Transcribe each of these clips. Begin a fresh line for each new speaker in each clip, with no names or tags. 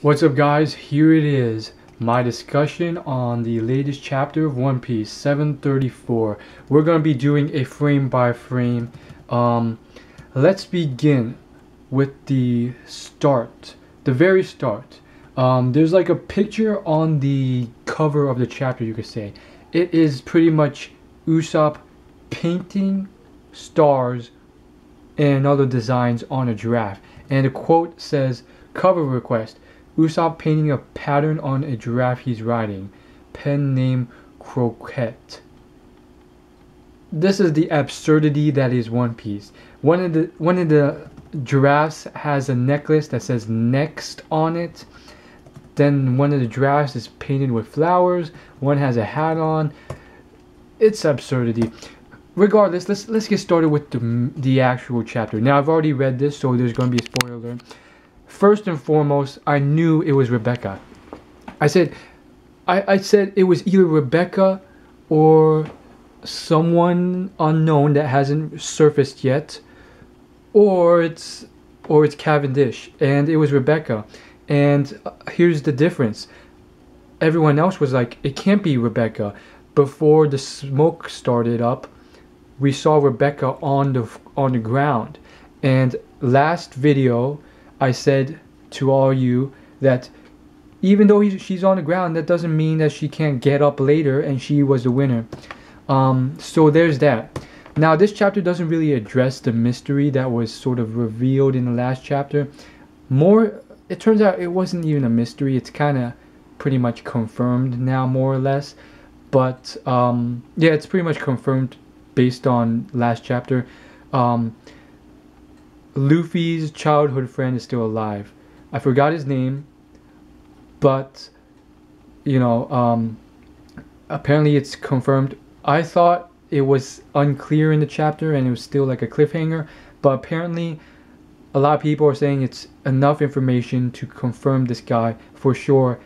What's up, guys? Here it is, my discussion on the latest chapter of One Piece, 734. We're going to be doing a frame by frame. Let's begin with the start, the very start. There's like a picture on the cover of the chapter, you could say. It is pretty much Usopp painting stars and other designs on a giraffe. And the quote says, "Cover request. Usopp painting a pattern on a giraffe he's riding. Pen name Croquette." This is the absurdity that is One Piece. One of the giraffes has a necklace that says "Next" on it. Then one of the giraffes is painted with flowers. One has a hat on. It's absurdity. Regardless, let's get started with the actual chapter. Now, I've already read this, so there's going to be a spoiler alert. First and foremost, I knew it was Rebecca. I said it was either Rebecca or someone unknown that hasn't surfaced yet, or it's Cavendish, and it was Rebecca. And here's the difference. Everyone else was like, it can't be Rebecca. Before the smoke started up, we saw Rebecca on the ground. And last video, I said to all you that even though she's on the ground, that doesn't mean that she can't get up later, and she was the winner. So there's that. Now, this chapter doesn't really address the mystery that was sort of revealed in the last chapter. It turns out it wasn't even a mystery. It's kind of pretty much confirmed now, more or less. But yeah, it's pretty much confirmed based on last chapter. Luffy's childhood friend is still alive. I forgot his name, but you know, apparently it's confirmed. I thought it was unclear in the chapter and it was still like a cliffhanger, but apparently a lot of people are saying it's enough information to confirm this guy for sure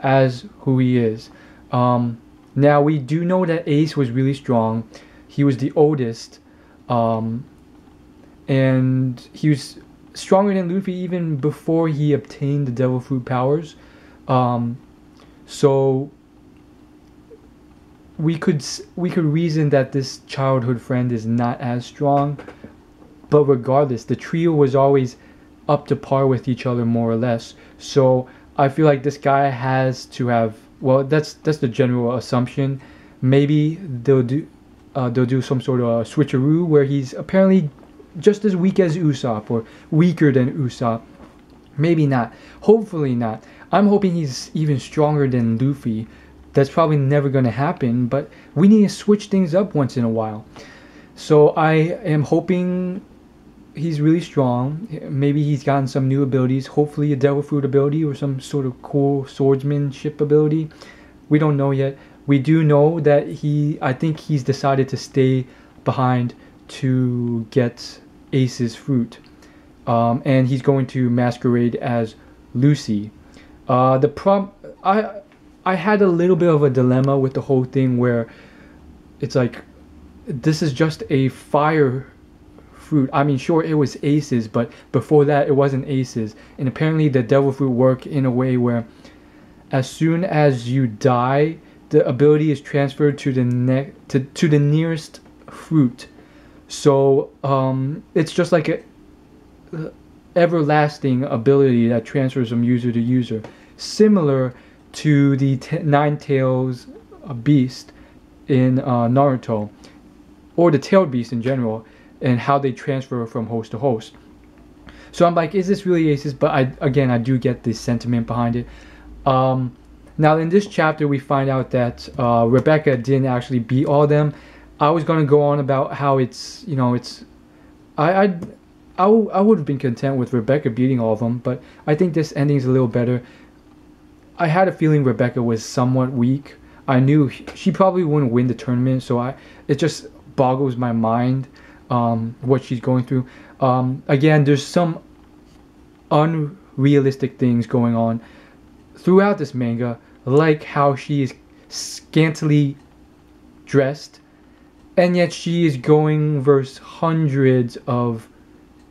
as who he is. Now, we do know that Ace was really strong. He was the oldest, and he was stronger than Luffy even before he obtained the Devil Fruit powers. So we could reason that this childhood friend is not as strong, but regardless, the trio was always up to par with each other, more or less. So I feel like this guy has to have, well, that's the general assumption. Maybe they'll do some sort of a switcheroo where he's apparently just as weak as Usopp, or weaker than Usopp. Maybe not. Hopefully not. I'm hoping he's even stronger than Luffy. That's probably never going to happen, but we need to switch things up once in a while. So I am hoping he's really strong. Maybe he's gotten some new abilities. Hopefully a Devil Fruit ability or some sort of cool swordsmanship ability. We don't know yet. We do know that I think he's decided to stay behind to get Ace's fruit. And he's going to masquerade as Lucy. I had a little bit of a dilemma with the whole thing where it's like, this is just a fire fruit. I mean, sure, it was Ace's, but before that it wasn't Ace's. And apparently the Devil Fruit work in a way where as soon as you die, the ability is transferred to the nearest fruit. So it's just like a everlasting ability that transfers from user to user, similar to the Nine Tails beast in Naruto, or the tailed beast in general, and how they transfer from host to host. So I'm like, is this really Ace's? But I do get the sentiment behind it. Now in this chapter we find out that Rebecca didn't actually beat all of them. I was gonna go on about how it's, you know, I would have been content with Rebecca beating all of them, but I think this ending is a little better. I had a feeling Rebecca was somewhat weak. I knew she probably wouldn't win the tournament, so it just boggles my mind what she's going through. Again, there's some unrealistic things going on throughout this manga, like how she is scantily dressed, and yet she is going versus hundreds of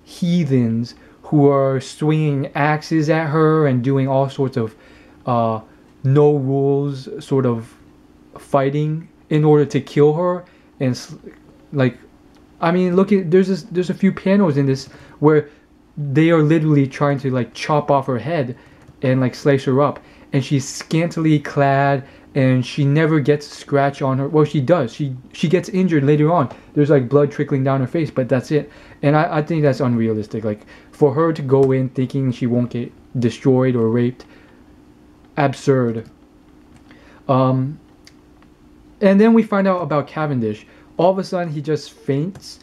heathens who are swinging axes at her and doing all sorts of no rules sort of fighting in order to kill her. And like, I mean, look at there's a few panels in this where they are literally trying to like chop off her head and like slice her up, and she's scantily clad and she never gets a scratch on her. Well, she does. She gets injured later on. There's like blood trickling down her face, but that's it. And I think that's unrealistic. Like, for her to go in thinking she won't get destroyed or raped, absurd. And then we find out about Cavendish. All of a sudden, he just faints,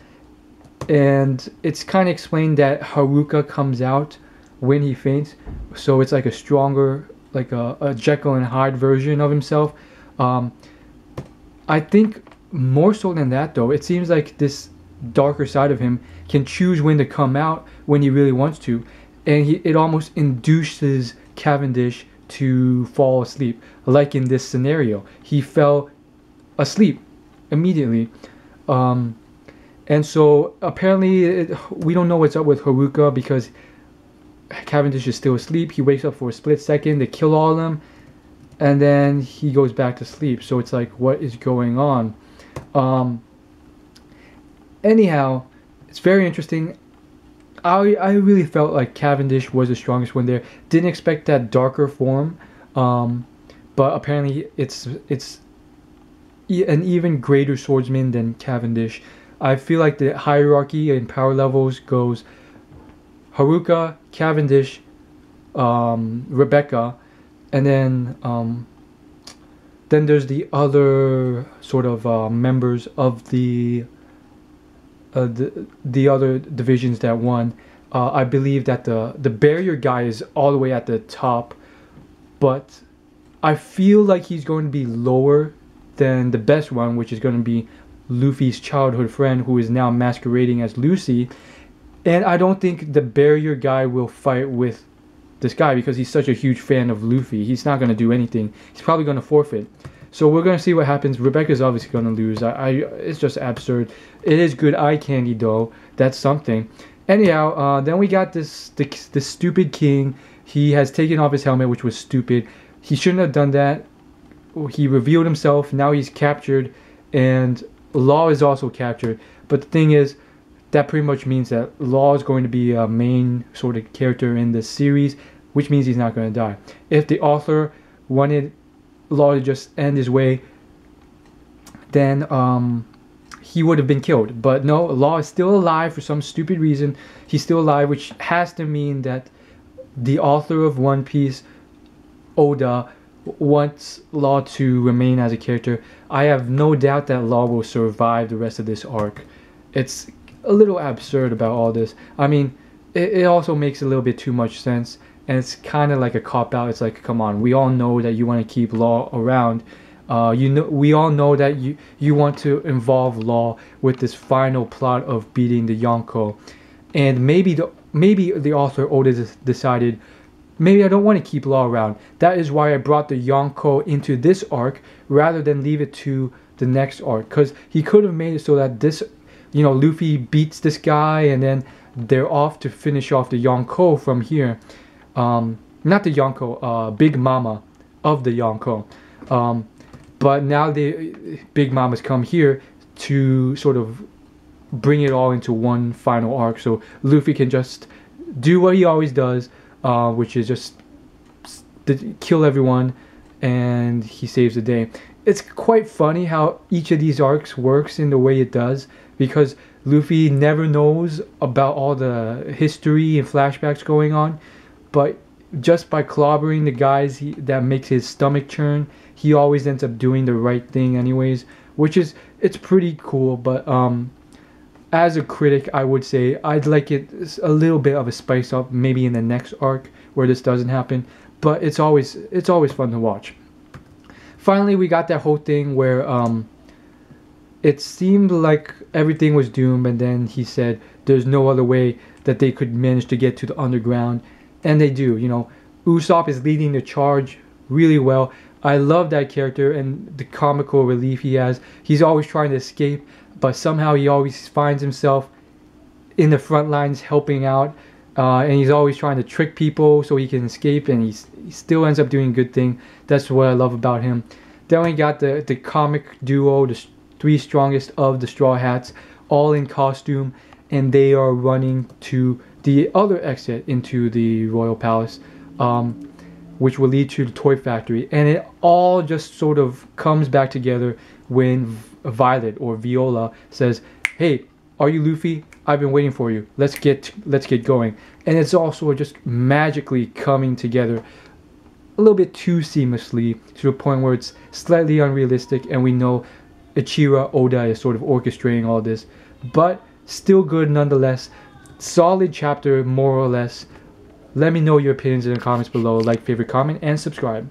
and it's kind of explained that Haruka comes out when he faints, so it's like a stronger, like a Jekyll and Hyde version of himself. I think more so than that, though, it seems like this darker side of him can choose when to come out when he really wants to, and it almost induces Cavendish to fall asleep. Like in this scenario, he fell asleep immediately. And so apparently we don't know what's up with Haruka, because Cavendish is still asleep. He wakes up for a split second, they kill all of them, and then he goes back to sleep. So it's like, what is going on? Anyhow, it's very interesting. I really felt like Cavendish was the strongest one there. Didn't expect that darker form, but apparently it's an even greater swordsman than Cavendish. I feel like the hierarchy and power levels goes Haruka, Cavendish, Rebecca, and then there's the other sort of members of the other divisions that won. I believe that the barrier guy is all the way at the top, but I feel like he's going to be lower than the best one, which is going to be Luffy's childhood friend, who is now masquerading as Lucy. And I don't think the barrier guy will fight with this guy because he's such a huge fan of Luffy. He's not going to do anything. He's probably going to forfeit. So we're going to see what happens. Rebecca's obviously going to lose. It's just absurd. It is good eye candy, though. That's something. Anyhow, then we got this stupid king. He has taken off his helmet, which was stupid. He shouldn't have done that. He revealed himself. Now he's captured. And Law is also captured. But the thing is, that pretty much means that Law is going to be a main sort of character in this series, which means he's not going to die. If the author wanted Law to just end his way, then he would have been killed. But no, Law is still alive for some stupid reason. He's still alive, which has to mean that the author of One Piece, Oda, wants Law to remain as a character. I have no doubt that Law will survive the rest of this arc. It's a little absurd about all this. I mean, it also makes a little bit too much sense, and it's kind of like a cop-out. It's like, come on, we all know that you want to keep Law around. We all know that you want to involve Law with this final plot of beating the Yonko. And maybe the author Oda decided, maybe I don't want to keep Law around. That is why I brought the Yonko into this arc rather than leave it to the next arc. Because he could have made it so that this, Luffy beats this guy and then they're off to finish off the Yonko from here. Not the Yonko, Big Mama of the Yonko. But now the Big Mama's come here to sort of bring it all into one final arc. So Luffy can just do what he always does, which is just kill everyone, and he saves the day. It's quite funny how each of these arcs works in the way it does, because Luffy never knows about all the history and flashbacks going on, but just by clobbering the guys that makes his stomach churn, he always ends up doing the right thing anyways, it's pretty cool. But as a critic, I would say I'd like it a little bit of a spice up maybe in the next arc where this doesn't happen, but it's always fun to watch. Finally, we got that whole thing where it seemed like everything was doomed, and then he said there's no other way that they could manage to get to the underground, and they do. Usopp is leading the charge really well. I love that character and the comical relief he has. He's always trying to escape, but somehow he always finds himself in the front lines helping out. and he's always trying to trick people so he can escape, and he still ends up doing a good thing. That's what I love about him. Then we got the comic duo, the three strongest of the Straw Hats, all in costume, and they are running to the other exit into the royal palace, which will lead to the toy factory. And it all just sort of comes back together when Violet, or Viola, says, "Hey, are you Luffy? I've been waiting for you. Let's get going." And it's also just magically coming together a little bit too seamlessly, to the point where it's slightly unrealistic, and we know Ichira Oda is sort of orchestrating all this, but still good nonetheless. Solid chapter, more or less. Let me know your opinions in the comments below. Like, favorite, comment, and subscribe.